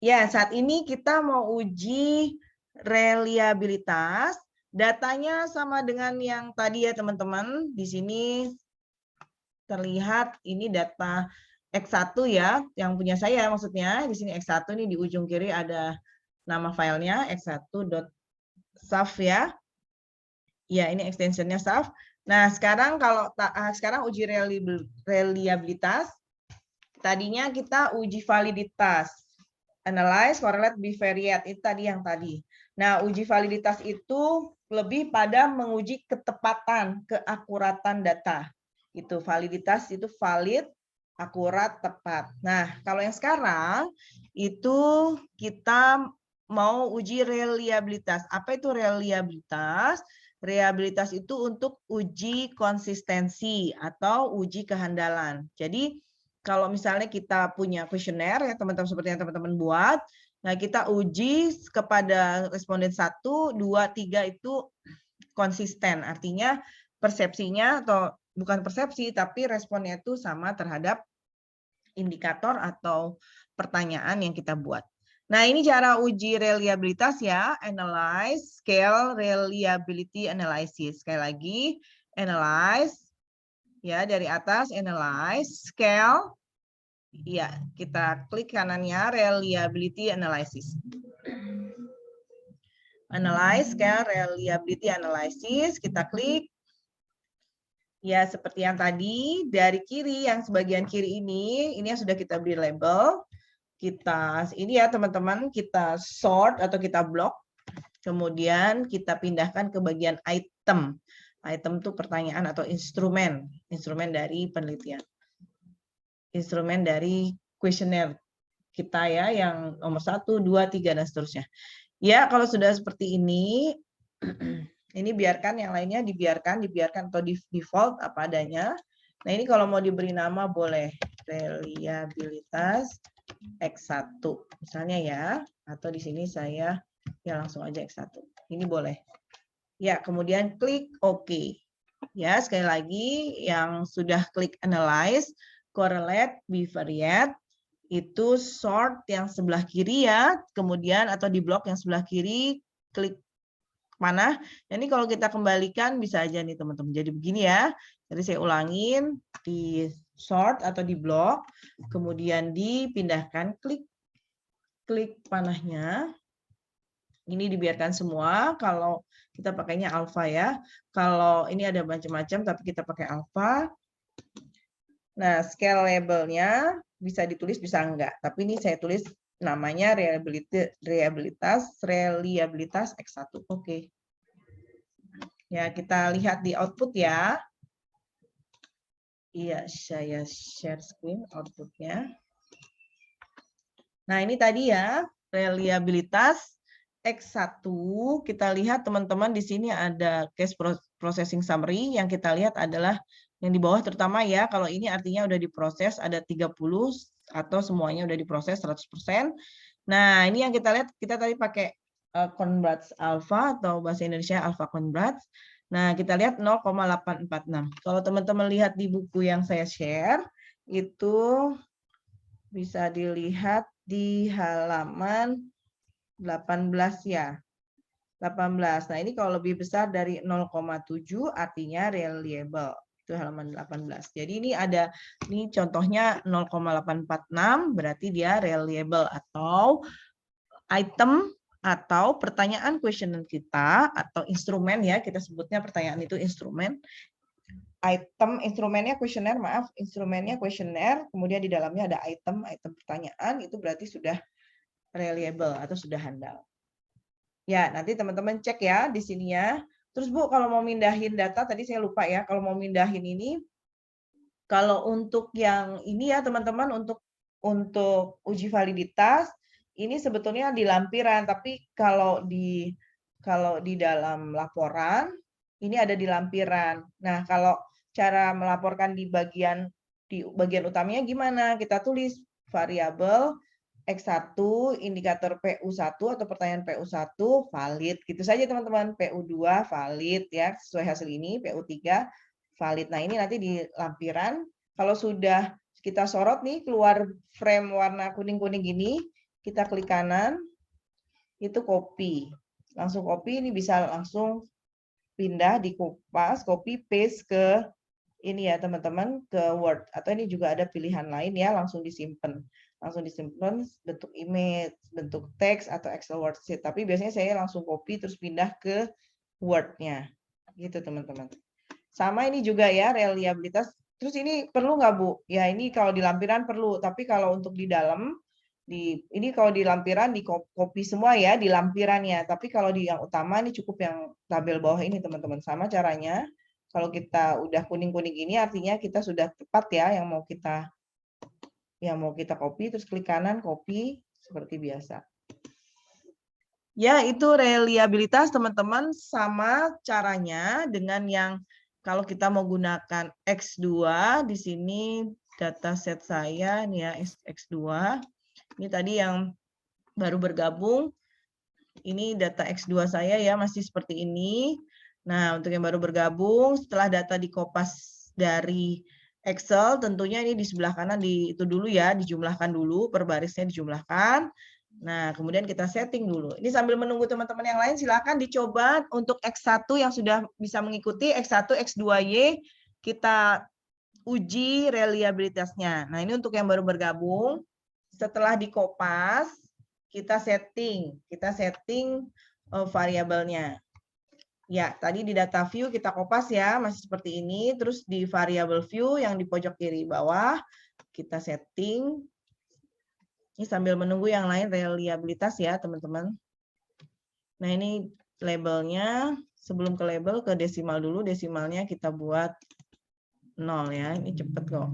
Ya, saat ini kita mau uji reliabilitas. Datanya sama dengan yang tadi ya, teman-teman. Di sini terlihat ini data X1 ya, yang punya saya maksudnya. Di sini X1 nih di ujung kiri ada nama filenya x1.saf ya. Ya, ini extensionnya saf. Nah, sekarang kalau sekarang uji reliabilitas, tadinya kita uji validitas. Analyze, correlate, bivariate, itu tadi yang tadi. Nah, uji validitas itu lebih pada menguji ketepatan, keakuratan data. Itu validitas itu valid, akurat, tepat. Nah, kalau yang sekarang itu kita mau uji reliabilitas. Apa itu reliabilitas? Reliabilitas itu untuk uji konsistensi atau uji kehandalan. Jadi kalau misalnya kita punya kuesioner ya teman-teman seperti yang teman-teman buat, nah kita uji kepada responden 1, 2, 3 itu konsisten. Artinya persepsinya atau bukan persepsi tapi responnya itu sama terhadap indikator atau pertanyaan yang kita buat. Nah, ini cara uji reliabilitas ya, analyze, scale, reliability analysis. Sekali lagi, analyze, ya dari atas, analyze, scale, ya kita klik kanannya, reliability analysis. Analyze, scale, reliability analysis, kita klik. Ya, seperti yang tadi, dari kiri, yang sebagian kiri ini yang sudah kita beri label. Kita, ini ya teman-teman, kita sort atau kita block. Kemudian kita pindahkan ke bagian item. Item itu pertanyaan atau instrumen. Instrumen dari penelitian. Instrumen dari kuesioner kita ya, yang nomor 1, 2, 3, dan seterusnya. Ya, kalau sudah seperti ini biarkan yang lainnya dibiarkan atau di default apa adanya. Nah, ini kalau mau diberi nama boleh reliabilitas X1 misalnya ya, atau di sini saya ya langsung aja X1. Ini boleh. Ya, kemudian klik OK. Ya, sekali lagi yang sudah klik analyze, correlate, bivariate, itu sort yang sebelah kiri ya, kemudian atau di blok yang sebelah kiri, klik mana. Ini kalau kita kembalikan bisa aja nih teman-teman. Jadi begini ya. Jadi saya ulangin di sort atau di blok, kemudian dipindahkan, klik panahnya. Ini dibiarkan semua. Kalau kita pakainya alpha ya. Kalau ini ada macam-macam, tapi kita pakai alpha. Nah, scale labelnya bisa ditulis, bisa enggak. Tapi ini saya tulis namanya reliabilitas X1. Oke. Ya, kita lihat di output ya. Iya, saya share screen outputnya. Nah, ini tadi ya, reliabilitas X1. Kita lihat teman-teman di sini ada case processing summary. Yang kita lihat adalah yang di bawah terutama ya, kalau ini artinya udah diproses ada 30 atau semuanya udah diproses 100%. Nah, ini yang kita lihat, kita tadi pakai Conbrats Alpha atau bahasa Indonesia Alpha Conbrats. Nah, kita lihat 0,846. Kalau teman-teman lihat di buku yang saya share, itu bisa dilihat di halaman 18 ya. 18. Nah, ini kalau lebih besar dari 0,7 artinya reliable. Itu halaman 18. Jadi ini ada, ini contohnya 0,846 berarti dia reliable atau item atau pertanyaan questionnaire kita atau instrumen ya, kita sebutnya pertanyaan itu instrumen. Item instrumennya questionnaire, maaf, instrumennya questionnaire, kemudian di dalamnya ada item pertanyaan, itu berarti sudah reliable atau sudah handal. Ya, nanti teman-teman cek ya di sini ya. Terus Bu, kalau mau mindahin data, tadi saya lupa ya, kalau mau mindahin ini, kalau untuk yang ini ya teman-teman, untuk uji validitas, ini sebetulnya di lampiran, tapi kalau di dalam laporan, ini ada di lampiran. Nah, kalau cara melaporkan di bagian utamanya gimana? Kita tulis variabel X1, indikator PU1 atau pertanyaan PU1 valid. Gitu saja teman-teman. PU2 valid ya, sesuai hasil ini. PU3 valid. Nah, ini nanti di lampiran. Kalau sudah kita sorot nih, keluar frame warna kuning-kuning gini, kita klik kanan, itu copy. Langsung copy, ini bisa langsung pindah di Kopas, copy paste ke ini ya teman-teman, ke Word. Atau ini juga ada pilihan lain ya, langsung disimpan. Langsung disimpan bentuk image, bentuk teks, atau Excel worksheet. Tapi biasanya saya langsung copy terus pindah ke Word-nya. Gitu teman-teman. Sama ini juga ya, reliabilitas. Terus ini perlu nggak Bu? Ya ini kalau di lampiran perlu, tapi kalau untuk di dalam, ini kalau di lampiran di copy semua ya di lampirannya, tapi kalau di yang utama ini cukup yang tabel bawah ini teman-teman. Sama caranya, kalau kita udah kuning-kuning ini artinya kita sudah tepat ya yang mau kita copy, terus klik kanan copy seperti biasa. Ya, itu reliabilitas teman-teman, sama caranya dengan yang kalau kita mau gunakan X2, di sini dataset saya nih ya, X2. Ini tadi yang baru bergabung, ini data X2 saya ya, masih seperti ini. Nah, untuk yang baru bergabung, setelah data dikopas dari Excel, tentunya ini di sebelah kanan itu dulu ya, dijumlahkan dulu, per barisnya dijumlahkan. Nah, kemudian kita setting dulu. Ini sambil menunggu teman-teman yang lain, silakan dicoba untuk X1 yang sudah bisa mengikuti, X1, X2Y, kita uji reliabilitasnya. Nah, ini untuk yang baru bergabung, setelah dikopas, kita setting variabelnya. Ya, tadi di data view kita kopas ya, masih seperti ini. Terus di variable view yang di pojok kiri bawah, kita setting. Ini sambil menunggu yang lain reliabilitas ya, teman-teman. Nah, ini labelnya. Sebelum ke label, ke desimal dulu. Desimalnya kita buat 0 ya. Ini cepet kok.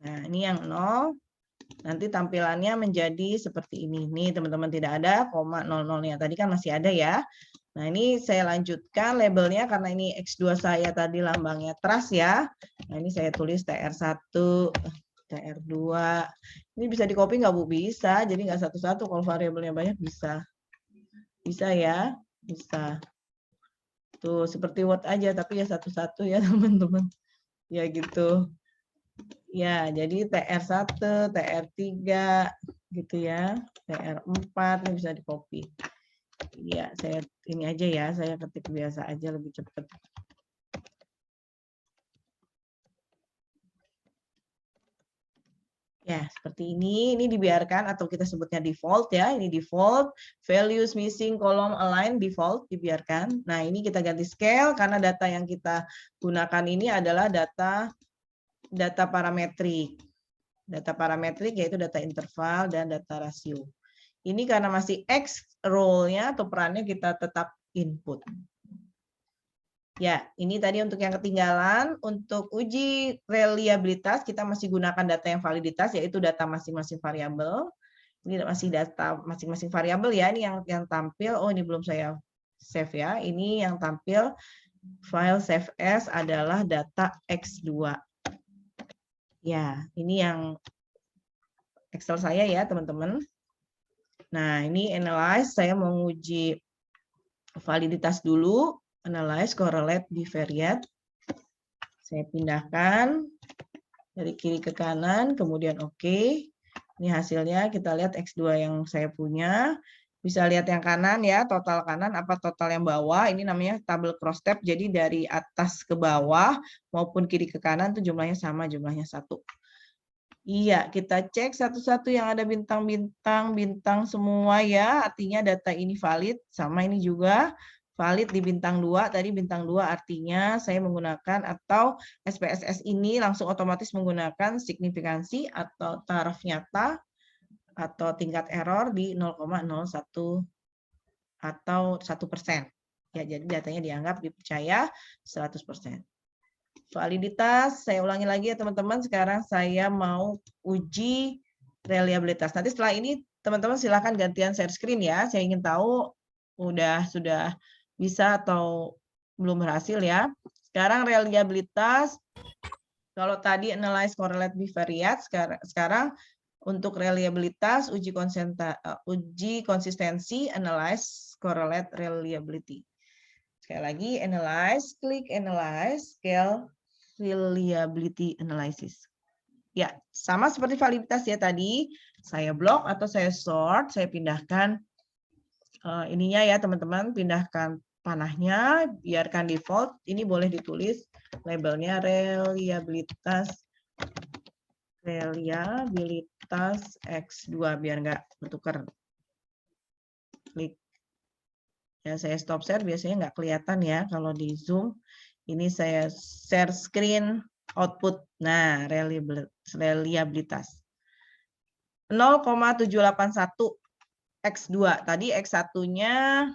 Nah, ini yang 0. Nanti tampilannya menjadi seperti ini. Nih, teman-teman, tidak ada koma 00-nya. Tadi kan masih ada ya. Nah, ini saya lanjutkan labelnya karena ini X2 saya tadi lambangnya trust ya. Nah, ini saya tulis TR1, TR2. Ini bisa di copy nggak Bu? Bisa. Jadi nggak satu-satu. Kalau variabelnya banyak bisa. Bisa ya? Bisa. Tuh, seperti Word aja. Tapi ya satu-satu ya, teman-teman. Ya gitu. Ya, jadi TR1, TR3 gitu ya. TR4 ini bisa di copy. Ya, saya ini aja ya, saya ketik biasa aja lebih cepat. Ya, seperti ini dibiarkan atau kita sebutnya default ya. Ini default, values missing, column align default dibiarkan. Nah, ini kita ganti scale karena data yang kita gunakan ini adalah data parametrik. Data parametrik yaitu data interval dan data rasio. Ini karena masih X role-nya atau perannya kita tetap input. Ya, ini tadi untuk yang ketinggalan. Untuk uji reliabilitas, kita masih gunakan data yang validitas, yaitu data masing-masing variabel. Ini masih data masing-masing variabel ya. Ini yang tampil. Oh, ini belum saya save ya. Ini yang tampil file save as adalah data X2. Ya, ini yang Excel saya ya, teman-teman. Nah, ini analyze, saya mau menguji validitas dulu. Analyze, correlate, bivariate. Saya pindahkan dari kiri ke kanan, kemudian oke. Ini hasilnya, kita lihat X2 yang saya punya. Bisa lihat yang kanan ya, total kanan apa total yang bawah. Ini namanya tabel cross tab, jadi dari atas ke bawah maupun kiri ke kanan itu jumlahnya sama, jumlahnya 1. Iya, kita cek satu-satu yang ada bintang-bintang, bintang semua ya, artinya data ini valid, sama ini juga valid di bintang 2, tadi bintang 2 artinya saya menggunakan atau SPSS ini langsung otomatis menggunakan signifikansi atau taraf nyata atau tingkat error di 0,01 atau 1%. Ya, jadi datanya dianggap dipercaya 100%. Validitas, saya ulangi lagi ya teman-teman, sekarang saya mau uji reliabilitas. Nanti setelah ini teman-teman silakan gantian share screen ya, saya ingin tahu sudah bisa atau belum berhasil ya. Sekarang reliabilitas, kalau tadi analyze, correlate, bivariate, sekarang untuk reliabilitas, uji konsistensi, analyze, correlate, reliability. Sekali lagi, analyze, klik analyze, scale, reliability analysis. Ya, sama seperti validitas ya tadi, saya blok atau saya sort, saya pindahkan ininya ya teman-teman, pindahkan panahnya, biarkan default, ini boleh ditulis labelnya reliabilitas X2 biar nggak bertukar. Klik. Ya, saya stop share biasanya nggak kelihatan ya kalau di Zoom. Ini saya share screen output. Nah, reliabilitas 0,781 X2. Tadi X1-nya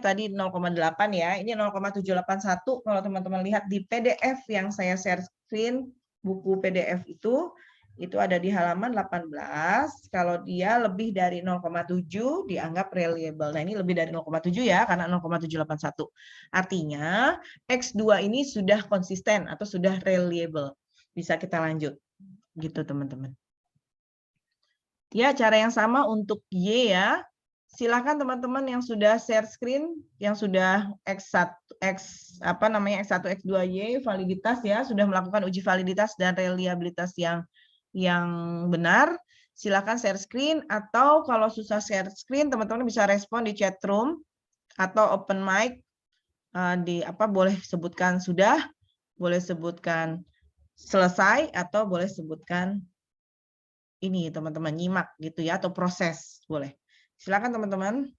tadi 0,8 ya. Ini 0,781 kalau teman-teman lihat di PDF yang saya share screen, buku PDF itu ada di halaman 18. Kalau dia lebih dari 0,7 dianggap reliable. Nah, ini lebih dari 0,7 ya karena 0,781. Artinya X2 ini sudah konsisten atau sudah reliable. Bisa kita lanjut. Gitu teman-teman. Ya, cara yang sama untuk Y ya. Silakan teman-teman yang sudah share screen, yang sudah X1, X2Y validitas ya, sudah melakukan uji validitas dan reliabilitas yang benar, silakan share screen, atau kalau susah share screen, teman-teman bisa respon di chat room atau open mic, boleh sebutkan sudah, boleh sebutkan selesai, atau boleh sebutkan ini teman-teman nyimak gitu ya, atau proses boleh. Silakan teman-teman.